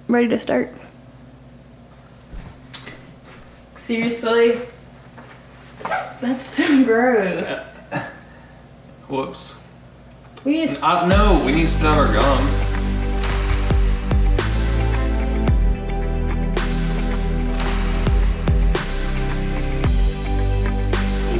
ready to start. Seriously? That's so gross. Whoops. We need No, we need to spit out our gum.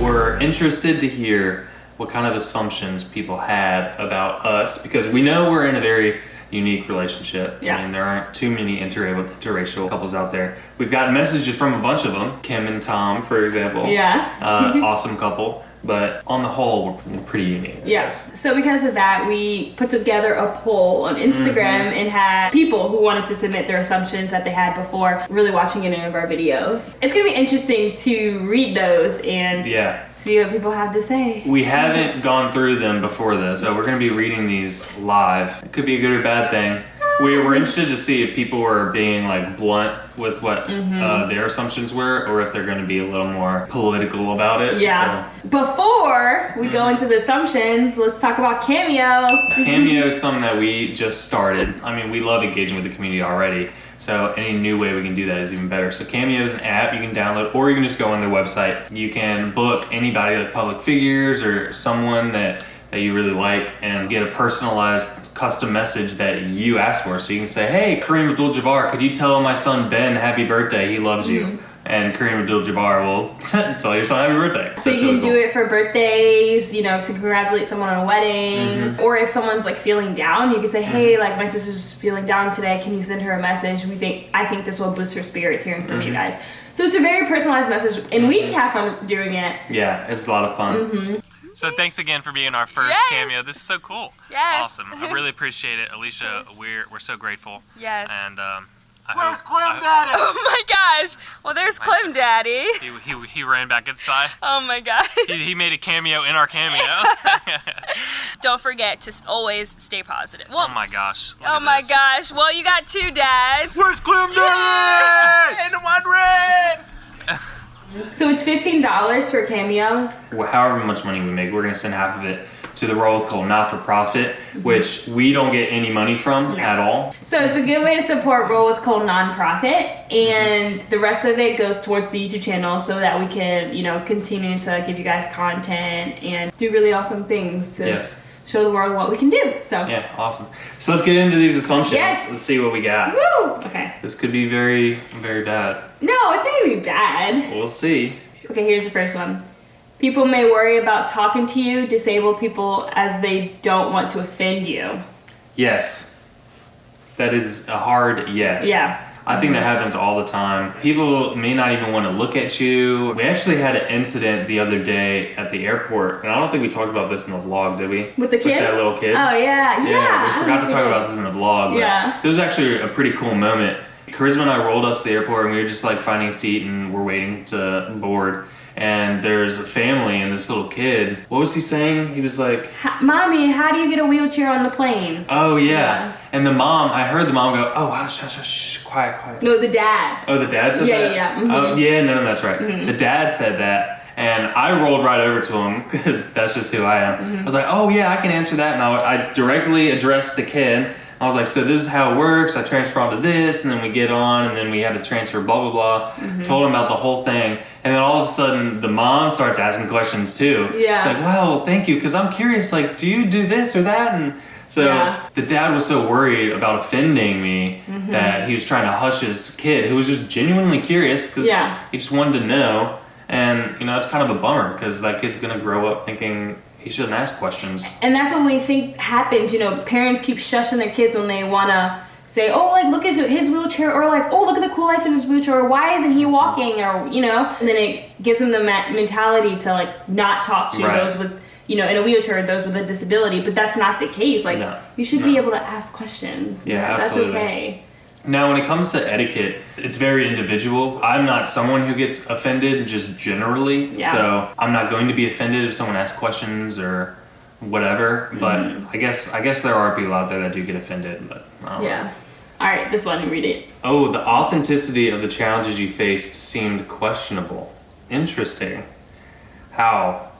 We're interested to hear what kind of assumptions people had about us, because we know we're in a very unique relationship. Yeah. I mean, there aren't too many interracial couples out there. We've gotten messages from a bunch of them. Kim and Tom, for example. Yeah. Awesome couple. But on the whole, we're pretty unique. Yeah. So because of that, we put together a poll on Instagram and had people who wanted to submit their assumptions that they had before really watching any of our videos. It's going to be interesting to read those and see what people have to say. We haven't gone through them before this, so we're going to be reading these live. It could be a good or bad thing. We were interested to see if people were being like blunt with what their assumptions were, or if they're going to be a little more political about it. Yeah. So. Before we go into the assumptions, let's talk about Cameo. Cameo is something that we just started. I mean, we love engaging with the community already, so any new way we can do that is even better. So Cameo is an app you can download, or you can just go on their website. You can book anybody, like public figures or someone that you really like, and get a personalized custom message that you ask for. So you can say, hey, Kareem Abdul-Jabbar, could you tell my son Ben happy birthday? He loves you. And Kareem Abdul-Jabbar will tell your son happy birthday. So you can do it for birthdays, you know, to congratulate someone on a wedding. Or if someone's like feeling down, you can say, hey, like my sister's feeling down today. Can you send her a message? I think this will boost her spirits hearing from you guys. So it's a very personalized message, and we have fun doing it. Yeah, it's a lot of fun. So thanks again for being our first Cameo. This is so cool. Yes. Awesome. I really appreciate it, Alicia. We're so grateful. Yes. And Where's Clem Daddy? Oh my gosh. Well, there's Clem Daddy. He ran back inside. Oh my gosh. He made a cameo in our cameo. Don't forget to always stay positive. Well, oh my gosh. Oh my gosh. Well, you got two dads. Where's Clem Daddy? And the one red. So it's $15 for Cameo. However much money we make, we're going to send half of it to the Roll with Cole not-for-profit, which we don't get any money from at all. So it's a good way to support Roll with Cole nonprofit, and the rest of it goes towards the YouTube channel so that we can, you know, continue to give you guys content and do really awesome things to show the world what we can do. So yeah, awesome. So let's get into these assumptions. Yes. Let's see what we got. Woo! Okay. This could be very, very bad. No, it's not gonna be bad. We'll see. Okay, here's the first one. People may worry about talking to you, disabled people, as they don't want to offend you. Yes. That is a hard yes. Yeah. I think that happens all the time. People may not even want to look at you. We actually had an incident the other day at the airport, and I don't think we talked about this in the vlog, did we? With the kid? With that little kid? Oh, yeah. Yeah, we forgot to talk about this in the vlog. But yeah. It was actually a pretty cool moment. Charisma and I rolled up to the airport, and we were just like finding a seat, and we're waiting to board. And there's a family and this little kid. What was he saying? He was like, Mommy, how do you get a wheelchair on the plane? Oh, yeah. And the mom, I heard the mom go, oh, hush, hush, hush, quiet, quiet. No, the dad. Oh, the dad said that? Yeah. Oh, yeah, no, that's right. The dad said that. And I rolled right over to him because that's just who I am. I was like, oh, yeah, I can answer that. And I directly addressed the kid. I was like, so this is how it works. I transfer onto this, and then we get on, and then we had to transfer blah, blah, blah. Told him about the whole thing. And then all of a sudden, the mom starts asking questions too. Yeah. It's like, well, thank you, because I'm curious, like, do you do this or that? And so the dad was so worried about offending me that he was trying to hush his kid, who was just genuinely curious, because he just wanted to know. And, you know, it's kind of a bummer, because that kid's going to grow up thinking he shouldn't ask questions. And that's what we think happens. You know, parents keep shushing their kids when they want to say, oh, like, look at his wheelchair, or like, oh, look at the cool lights on his wheelchair, or why isn't he walking, or, you know, and then it gives them the mentality to, like, not talk to those with, you know, in a wheelchair, those with a disability, but that's not the case. Like, you should be able to ask questions. Yeah, absolutely. That's okay. Now, when it comes to etiquette, it's very individual. I'm not someone who gets offended just generally, so I'm not going to be offended if someone asks questions or whatever, but I guess there are people out there that do get offended, but I don't know. All right, this one, read it. Oh, the authenticity of the challenges you faced seemed questionable. Interesting. How?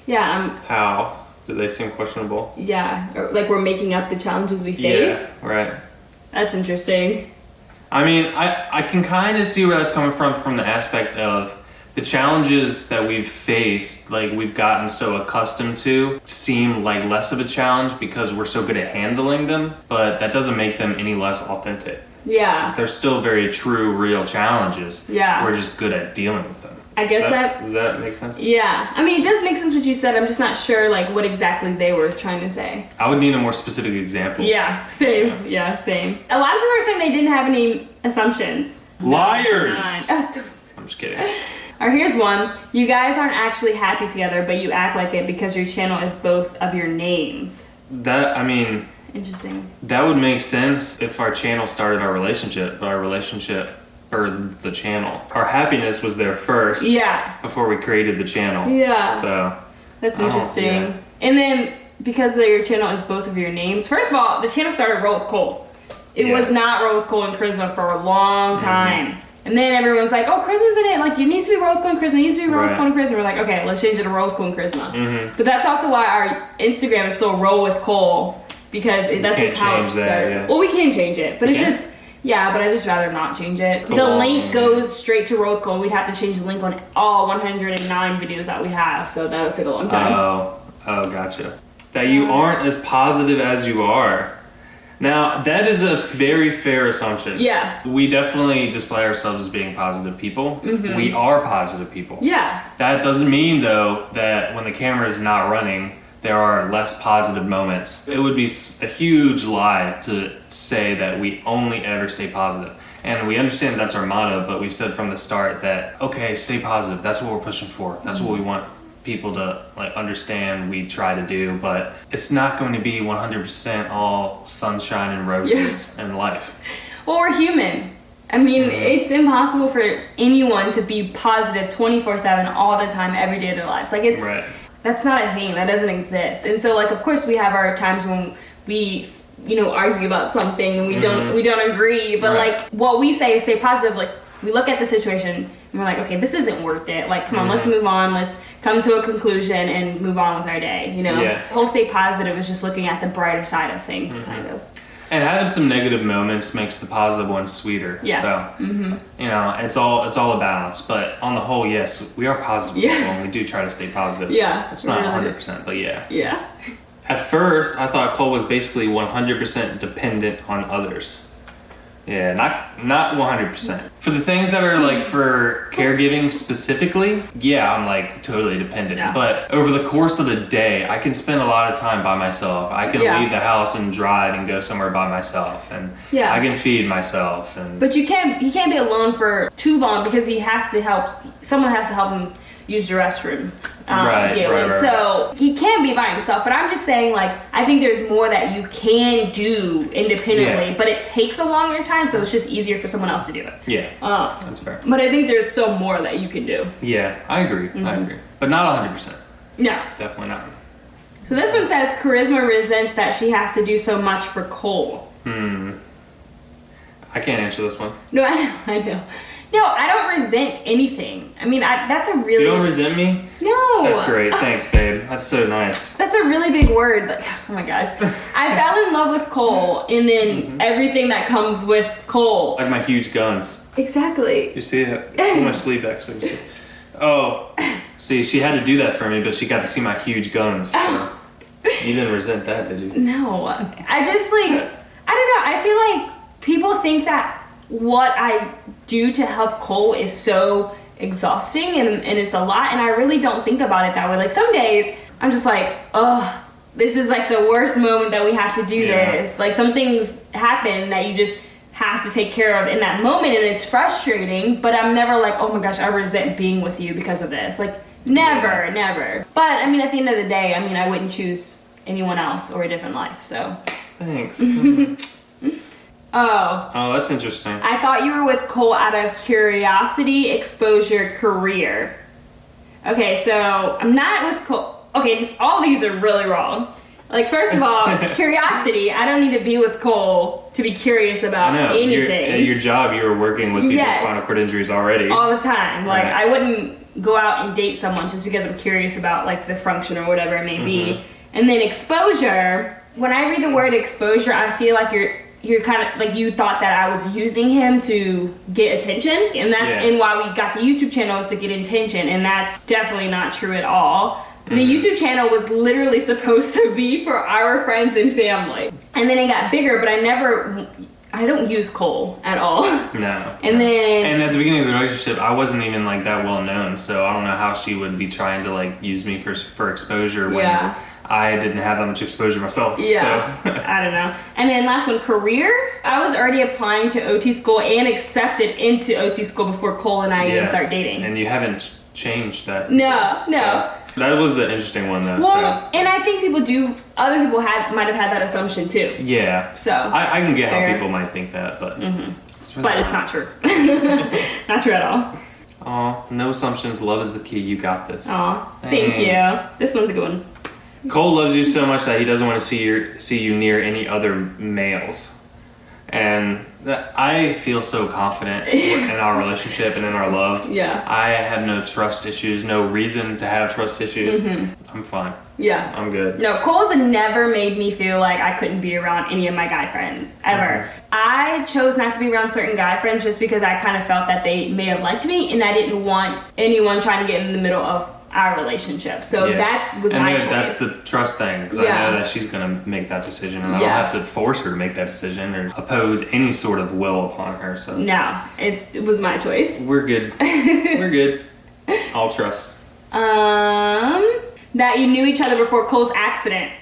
Yeah. How? Do they seem questionable? Yeah, or like we're making up the challenges we face? Yeah, right. That's interesting. I mean, I can kind of see where that's coming from the aspect of the challenges that we've faced, like we've gotten so accustomed to, seem like less of a challenge because we're so good at handling them, but that doesn't make them any less authentic. Yeah. They're still very true, real challenges. Yeah. We're just good at dealing with them. I guess does that make sense? Yeah. I mean, it does make sense what you said. I'm just not sure like what exactly they were trying to say. I would need a more specific example. Yeah, same. Yeah, same. A lot of people are saying they didn't have any assumptions. Liars! I'm just kidding. Or here's one. You guys aren't actually happy together, but you act like it because your channel is both of your names. Interesting. That would make sense if our channel started our relationship, but our relationship birthed the channel. Our happiness was there first. Yeah. Before we created the channel. Yeah. So. That's interesting. And then because your channel is both of your names, first of all, the channel started Roll with Cole. It was not Roll with Cole and Charisma for a long time. And then everyone's like, oh, Charisma's in it. Like, it needs to be Roll with Cole and Charisma. It needs to be Roll with Cole and Charisma. We're like, okay, let's change it to Roll with Cole and Charisma. But that's also why our Instagram is still Roll with Cole, because that's just how it started. Well, we can change it, but it's just, but I'd just rather not change it. The link goes straight to Roll with Cole. We'd have to change the link on all 109 videos that we have, so that would take a long time. Oh, gotcha. That you aren't as positive as you are. Now, that is a very fair assumption. Yeah. We definitely display ourselves as being positive people. We are positive people. Yeah. That doesn't mean, though, that when the camera is not running, there are less positive moments. It would be a huge lie to say that we only ever stay positive. And we understand that's our motto, but we've said from the start that, okay, stay positive. That's what we're pushing for. That's what we want people to like understand we try to do, but it's not going to be 100% all sunshine and roses in life. Well, we're human. I mean, it's impossible for anyone to be positive 24/7 all the time, every day of their lives. Like, it's that's not a thing. That doesn't exist. And so, like, of course, we have our times when we, argue about something and we don't agree. But like, what we say is stay positive. Like, we look at the situation and we're like, okay, this isn't worth it. Like, come on, let's move on. Let's come to a conclusion and move on with our day, The whole stay positive is just looking at the brighter side of things, kind of. And having some negative moments makes the positive ones sweeter. Yeah. So, it's all a balance. But on the whole, yes, we are positive people and we do try to stay positive. Yeah. It's not 100%, but yeah. Yeah. At first, I thought Cole was basically 100% dependent on others. Yeah, not 100%. For the things that are like for caregiving specifically, I'm like totally dependent. Yeah. But over the course of the day, I can spend a lot of time by myself. I can leave the house and drive and go somewhere by myself, and I can feed myself. But he can't be alone for too long because he has to help. Someone has to help him use the restroom daily. So he can be by himself, but I'm just saying, like, I think there's more that you can do independently, but it takes a longer time, so it's just easier for someone else to do it. Yeah, that's fair. But I think there's still more that you can do. Yeah, I agree. I agree. But not 100%. No. Definitely not. So this one says, Charisma resents that she has to do so much for Cole. I can't answer this one. No, I know. No, I don't resent anything. I mean, that's a really... You don't resent me? No. That's great. Thanks, babe. That's so nice. That's a really big word. Like, oh my gosh. I fell in love with Cole, and then everything that comes with Cole. Like my huge guns. Exactly. You see that? It's on my sleeve, actually. Oh, see, she had to do that for me, but she got to see my huge guns. So. You didn't resent that, did you? No. I just, like, I don't know. I feel like people think that what I do to help Cole is so exhausting and it's a lot, and I really don't think about it that way. Like, some days I'm just like, oh, this is like the worst moment that we have to do this. Like, some things happen that you just have to take care of in that moment, and it's frustrating, but I'm never like, oh my gosh, I resent being with you because of this. Like, never. But I mean, at the end of the day, I mean, I wouldn't choose anyone else or a different life, so. Thanks. Oh, that's interesting. I thought you were with Cole out of curiosity, exposure, career. Okay, so I'm not with Cole. Okay, all these are really wrong. Like, first of all, curiosity. I don't need to be with Cole to be curious about anything. At your job, you were working with people with spinal cord injuries already. All the time. Like, I wouldn't go out and date someone just because I'm curious about, like, the function or whatever it may be. And then exposure. When I read the word exposure, I feel like you're you're kind of like, you thought that I was using him to get attention, and that's and why we got the YouTube channel is to get attention, and that's definitely not true at all. The YouTube channel was literally supposed to be for our friends and family, and then it got bigger, but I don't use Cole at all. No. And at the beginning of the relationship, I wasn't even like that well known, so I don't know how she would be trying to like use me for exposure when I didn't have that much exposure myself. Yeah. So. I don't know. And then last one, career. I was already applying to OT school and accepted into OT school before Cole and I even start dating. And you haven't changed that. No. So that was an interesting one though. Well, and I think other people might have had that assumption too. Yeah. So I can get how people might think that, but but it's not true. Not true at all. Aw, no assumptions. Love is the key. You got this. Aw, thank you. This one's a good one. Cole loves you so much that he doesn't want to see you near any other males, and I feel so confident in our relationship and in our love. Yeah. I have no trust issues, no reason to have trust issues. I'm fine. Yeah. I'm good. No, Cole's never made me feel like I couldn't be around any of my guy friends, ever. I chose not to be around certain guy friends just because I kind of felt that they may have liked me, and I didn't want anyone trying to get in the middle of our relationship. So that was my choice. That's the trust thing, because I know that she's going to make that decision, and I don't have to force her to make that decision or oppose any sort of will upon her. So no, it was my choice. We're good. We're good. All trust. That you knew each other before Cole's accident.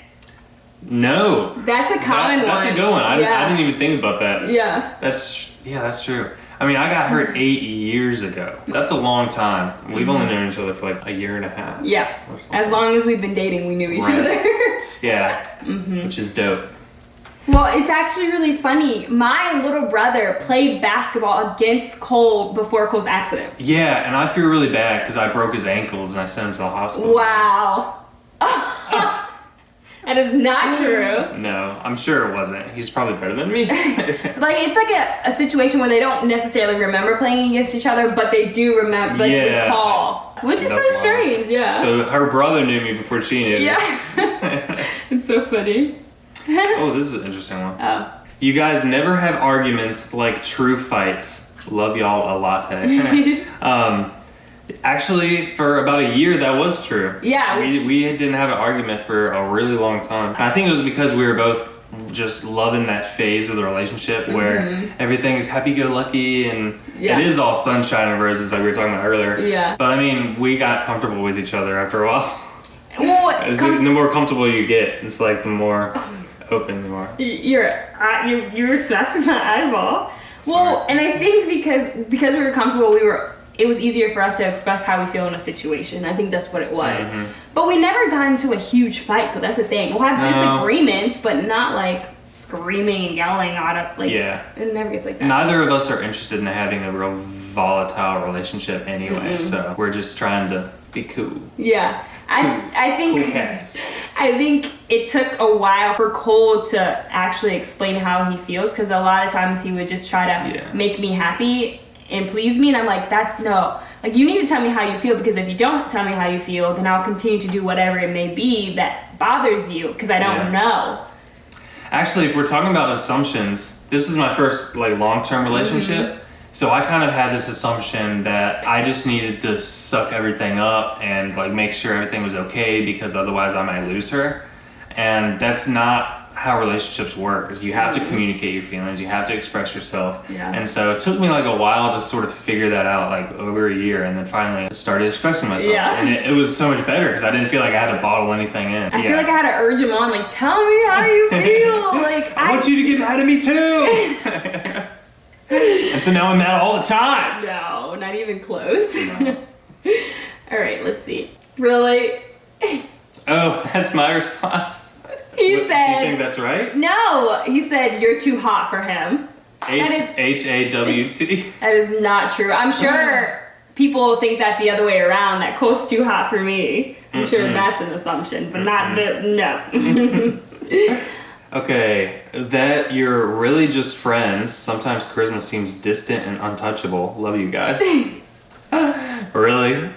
No. That's a common one. That's a good one. I didn't even think about that. Yeah. That's true. I mean, I got hurt 8 years ago. That's a long time. We've only known each other for like a year and a half. Yeah. As long as we've been dating, we knew each other. Yeah. Which is dope. Well, it's actually really funny. My little brother played basketball against Cole before Cole's accident. Yeah, and I feel really bad because I broke his ankles and I sent him to the hospital. Wow. That is not true. No, I'm sure it wasn't. He's probably better than me. Like, it's like a situation where they don't necessarily remember playing against each other, but they do remember, like, recall. Which is so strange, So her brother knew me before she knew me. Yeah. It's so funny. Oh, this is an interesting one. Oh. You guys never have arguments like true fights. Love y'all a latte. Actually, for about a year, that was true. Yeah. We didn't have an argument for a really long time. And I think it was because we were both just loving that phase of the relationship where everything is happy-go-lucky and it is all sunshine and roses like we were talking about earlier. Yeah. But I mean, we got comfortable with each other after a while. Well, the more comfortable you get, it's like the more open you are. You're smashing my eyeball. Well, and I think because we were comfortable, it was easier for us to express how we feel in a situation. I think that's what it was. But we never got into a huge fight, so that's the thing. We'll have disagreements, but not like screaming and yelling out of like. Yeah. It never gets like that. Neither of us are interested in having a real volatile relationship anyway, so we're just trying to be cool. Yeah. I think it took a while for Cole to actually explain how he feels, because a lot of times he would just try to make me happy and please me, and I'm like, you need to tell me how you feel, because if you don't tell me how you feel, then I'll continue to do whatever it may be that bothers you, because I don't know. Actually, if we're talking about assumptions, this is my first like long-term relationship. So I kind of had this assumption that I just needed to suck everything up and like make sure everything was okay, because otherwise I might lose her. And that's not how relationships work. Is you have to communicate your feelings, you have to express yourself. And so it took me like a while to sort of figure that out, like over a year, and then finally I started expressing myself. And it was so much better because I didn't feel like I had to bottle anything in. I feel like I had to urge him on, like, tell me how you feel. Like, I want you to get mad at me too. And so now I'm mad all the time. No, not even close. No. All right, let's see. Really? Oh, that's my response. He said... Do you think that's right? No, he said you're too hot for him. H-A-W-T. That is not true. I'm sure people think that the other way around, that Cole's too hot for me. I'm sure that's an assumption, but not no. Okay, that you're really just friends. Sometimes charisma seems distant and untouchable. Love you guys. Really?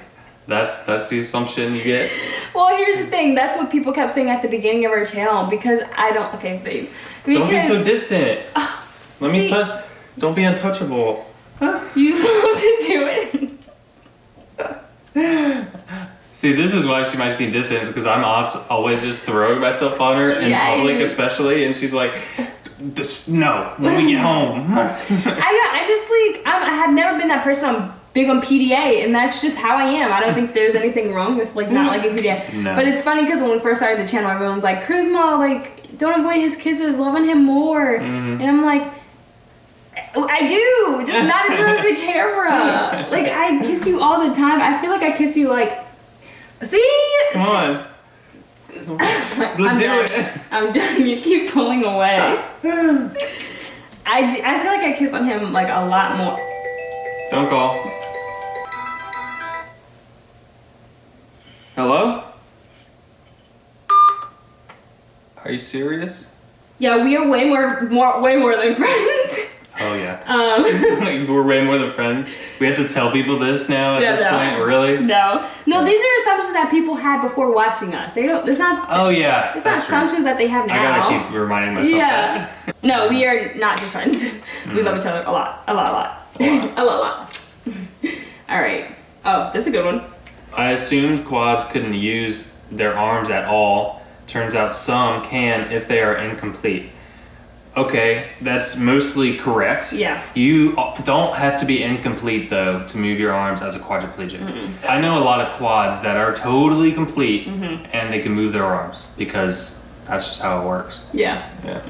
That's the assumption you get. Well, here's the thing. That's what people kept saying at the beginning of our channel because I don't. Okay, babe. Because, Don't be so distant. Let me see- touch. Don't be untouchable. You love to do it. See, this is why she might seem distant, because I'm always just throwing myself on her in public, especially, and she's like, "No, when we get home." I have never been that person. I'm big on PDA, and that's just how I am. I don't think there's anything wrong with like not liking PDA. No. But it's funny because when we first started the channel, everyone's like, "Charisma, like don't avoid his kisses, loving him more," and I'm like. I do, just not in front of the camera. Like I kiss you all the time. I feel like I kiss you like. See? Come on. I'm done. I'm done. You keep pulling away. I feel like I kiss on him like a lot more. Don't call. Hello? Are you serious? Yeah, we are way more than friends. Oh yeah. We're way more than friends. We have to tell people this now at this point. Really? No. These are assumptions that people had before watching us. They don't. It's not. Oh yeah. It's not assumptions that they have now. I gotta keep reminding myself that. No, we are not just friends. We love each other a lot. A lot. A lot. All right. Oh, this is a good one. I assumed quads couldn't use their arms at all. Turns out some can if they are incomplete. Okay, that's mostly correct. Yeah. You don't have to be incomplete though to move your arms as a quadriplegic. Mm-mm. I know a lot of quads that are totally complete and they can move their arms because that's just how it works. Yeah. Yeah.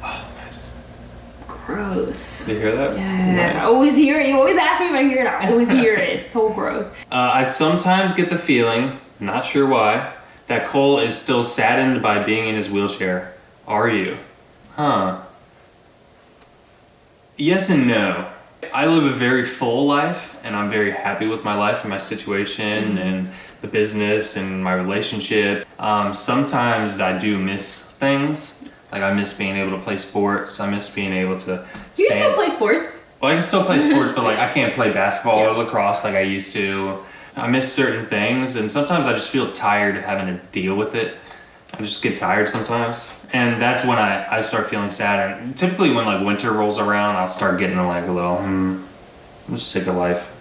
Oh, nice. Gross. Did you hear that? Yes. Nice. I always hear it. You always ask me if I hear it. I always hear it. It's so gross. I sometimes get the feeling, not sure why, that Cole is still saddened by being in his wheelchair. Are you? Huh. Yes and no. I live a very full life, and I'm very happy with my life and my situation and the business and my relationship. Sometimes I do miss things. Like I miss being able to play sports. I miss being able to You can still play sports. Well, I can still play sports, but like I can't play basketball or lacrosse like I used to. I miss certain things, and sometimes I just feel tired of having to deal with it. I just get tired sometimes. And that's when I start feeling sad. And typically when like winter rolls around, I'll start getting like a little, I'm just sick of life.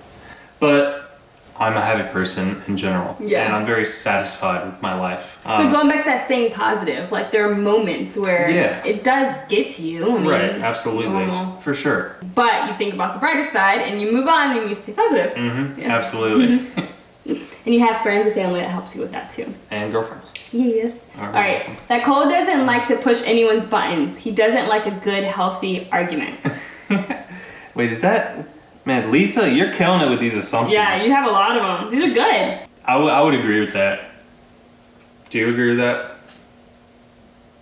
But I'm a happy person in general. Yeah. And I'm very satisfied with my life. So going back to that staying positive, like there are moments where it does get to you. I mean, right, it's absolutely. normal. For sure. But you think about the brighter side and you move on and you stay positive. Yeah. Absolutely. And you have friends and family that helps you with that too. And girlfriends. Yes. Alright. That Cole doesn't like to push anyone's buttons. He doesn't like a good, healthy argument. Wait, is that... Man, Lisa, you're killing it with these assumptions. Yeah, you have a lot of them. These are good. I would agree with that. Do you agree with that?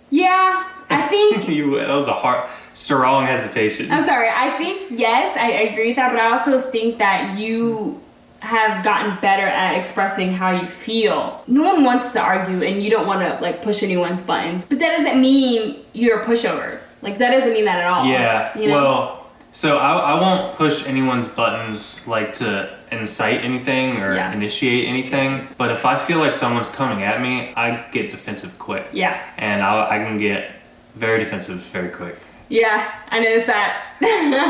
Yeah, I think... That was a strong hesitation. I'm sorry. I think, yes, I agree with that, but I also think that you have gotten better at expressing how you feel. No one wants to argue and you don't want to like push anyone's buttons, but that doesn't mean you're a pushover. Like that doesn't mean that at all. Yeah, you know? Well, so I won't push anyone's buttons like to incite anything or initiate anything, but if I feel like someone's coming at me, I get defensive quick. Yeah. And I can get very defensive very quick. Yeah, I noticed that.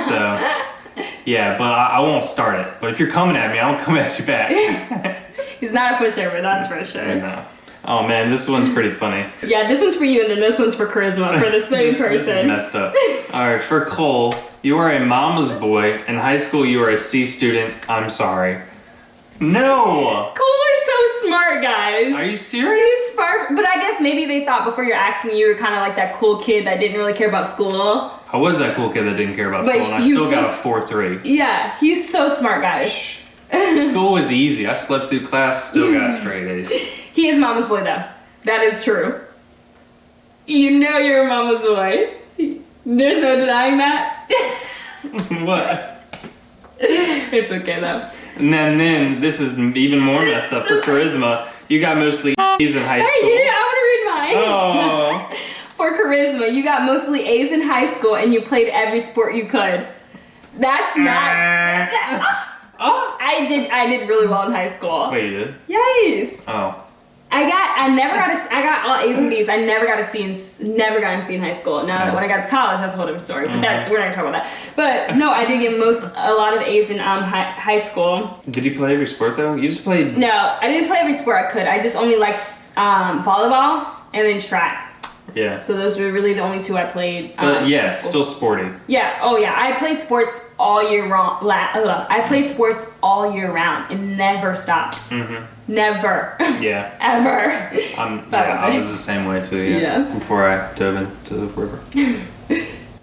So... Yeah, but I won't start it. But if you're coming at me, I won't come at you back. He's not a pushover, that's for sure. No. Oh man, this one's pretty funny. Yeah, this one's for you and then this one's for charisma, for the same person. This is messed up. Alright, for Cole, you are a mama's boy. In high school, you are a C student. I'm sorry. No! Cole is so smart, guys. Are you serious? He's smart, but I guess maybe they thought before your accent you were kind of like that cool kid that didn't really care about school. I was that cool kid that didn't care about school, and I still got a 4.3. Yeah, he's so smart, guys. School was easy. I slept through class, still got straight A's. He is mama's boy, though. That is true. You know you're a mama's boy. There's no denying that. What? It's okay, though. And then this is even more messed up for charisma. You got mostly A's in high school. Hey, I want to read mine. Oh. For charisma, you got mostly A's in high school and you played every sport you could. That's not... I did really well in high school. Wait, you did? Yes. Oh. I got all A's and B's. I never got a C in high school. Now when I got to college, that's a whole different story. But we're not gonna talk about that. But no, I did get a lot of A's in high school. Did you play every sport though? You just played. No, I didn't play every sport I could. I just only liked volleyball and then track. Yeah. So those were really the only two I played. Yeah, still sporty. Yeah. Oh yeah. I played sports all year round. I played sports all year round and never stopped. Mm-hmm. Never. Yeah. Ever. I was the same way too. Yeah. Before I dove into the river.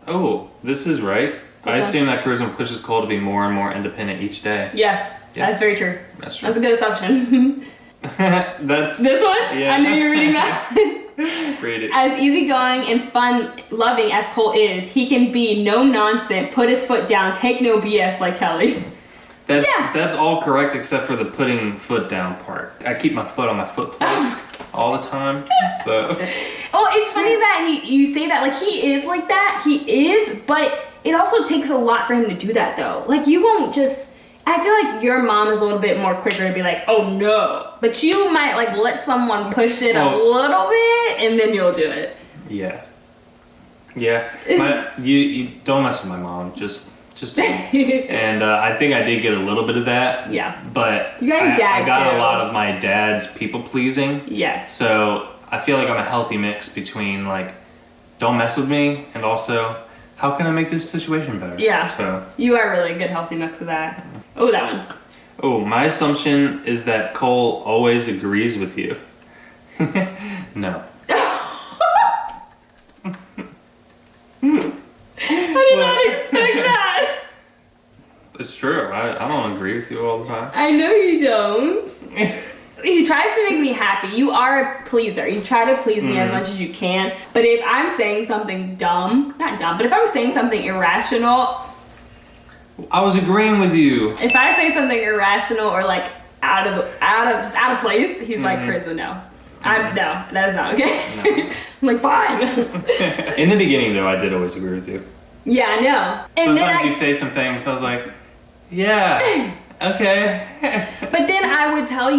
Oh, this is right. I assume that charisma pushes Cole to be more and more independent each day. Yes, that's very true. That's true. That's a good assumption. That's this one. Yeah. I knew you were reading that. Read it. As easygoing and fun-loving as Cole is, he can be no nonsense, put his foot down, take no BS like Kelly. That's all correct except for the putting foot down part. I keep my foot on my foot plate all the time. So. Oh, it's funny that you say that. Like, he is like that. He is, but it also takes a lot for him to do that, though. Like, you won't just... I feel like your mom is a little bit more quicker to be like, oh no. But you might like let someone push it a little bit and then you'll do it. Yeah. Yeah. You don't mess with my mom. Just don't. And I think I did get a little bit of that. Yeah. But you got your dad I got too. a lot of my dad's people pleasing. Yes. So I feel like I'm a healthy mix between like, don't mess with me, and also, how can I make this situation better? Yeah. So you are really a good healthy mix of that. Oh, that one. Oh, my assumption is that Cole always agrees with you. No. I did not expect that. It's true. I don't agree with you all the time. I know you don't. He tries to make me happy. You are a pleaser. You try to please me as much as you can. But if I'm saying something not dumb, but if I'm saying something irrational... I was agreeing with you. If I say something irrational or like out of place, he's like, Charisma, no. No, that is not okay. No. I'm like, fine. In the beginning though, I did always agree with you. Yeah, I know. And sometimes you'd say some things, I was like, yeah, okay. But then I would tell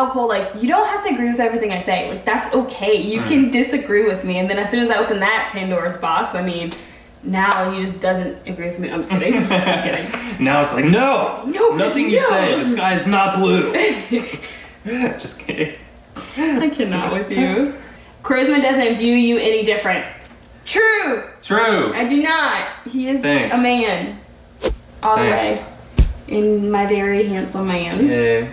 Cole, like, you don't have to agree with everything I say. Like, that's okay. You can disagree with me. And then as soon as I open that Pandora's box, I mean, now he just doesn't agree with me. I'm just kidding. I'm kidding. Now it's like, no, nothing you say. The sky is not blue. Just kidding. I cannot with you. Charisma doesn't view you any different. True. I do not. He is Thanks. a man. All the way. And my very handsome man. Yeah.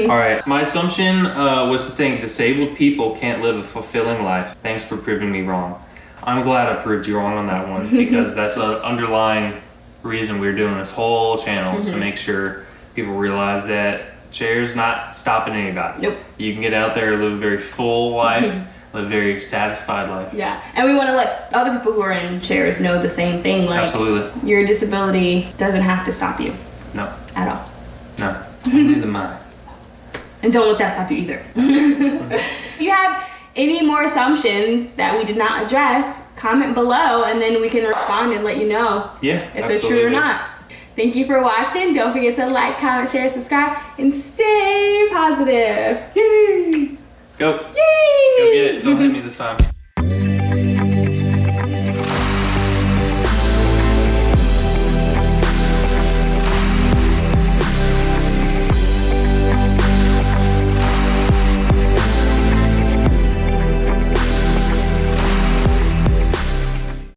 All right. My assumption was to think disabled people can't live a fulfilling life. Thanks for proving me wrong. I'm glad I proved you wrong on that one because that's an underlying reason we're doing this whole channel is to make sure people realize that chair's not stopping anybody. Nope. You can get out there, live a very full life, live a very satisfied life. Yeah, and we want to let other people who are in chairs know the same thing. Like, absolutely. Your disability doesn't have to stop you. No. At all. No. Only the mind. And don't let that stop you either. If you have any more assumptions that we did not address, comment below and then we can respond and let you know if they're true or not. Thank you for watching. Don't forget to like, comment, share, subscribe, and stay positive. Yay! Go. Yay! Go get it. Don't hit me this time.